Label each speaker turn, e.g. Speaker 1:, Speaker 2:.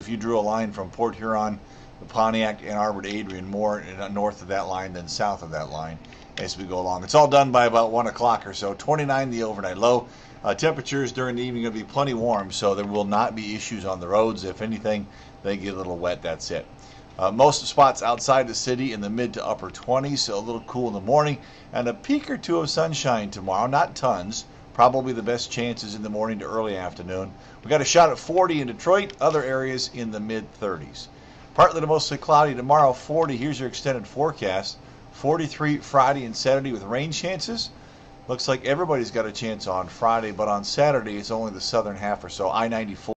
Speaker 1: If you drew a line from Port Huron, the Pontiac, Ann Arbor to Adrian, more north of that line than south of that line as we go along. It's all done by about 1 o'clock or so. 29 the overnight low. Temperatures during the evening are going to be plenty warm, so there will not be issues on the roads. If anything, they get a little wet, that's it. Most spots outside the city in the mid to upper 20s, so a little cool in the morning, and a peak or two of sunshine tomorrow, not tons. Probably the best chances in the morning to early afternoon. We got a shot at 40 in Detroit, other areas in the mid 30s. Partly to mostly cloudy tomorrow, 40. Here's your extended forecast. 43 Friday and Saturday with rain chances. Looks like everybody's got a chance on Friday, but on Saturday it's only the southern half or so. I-94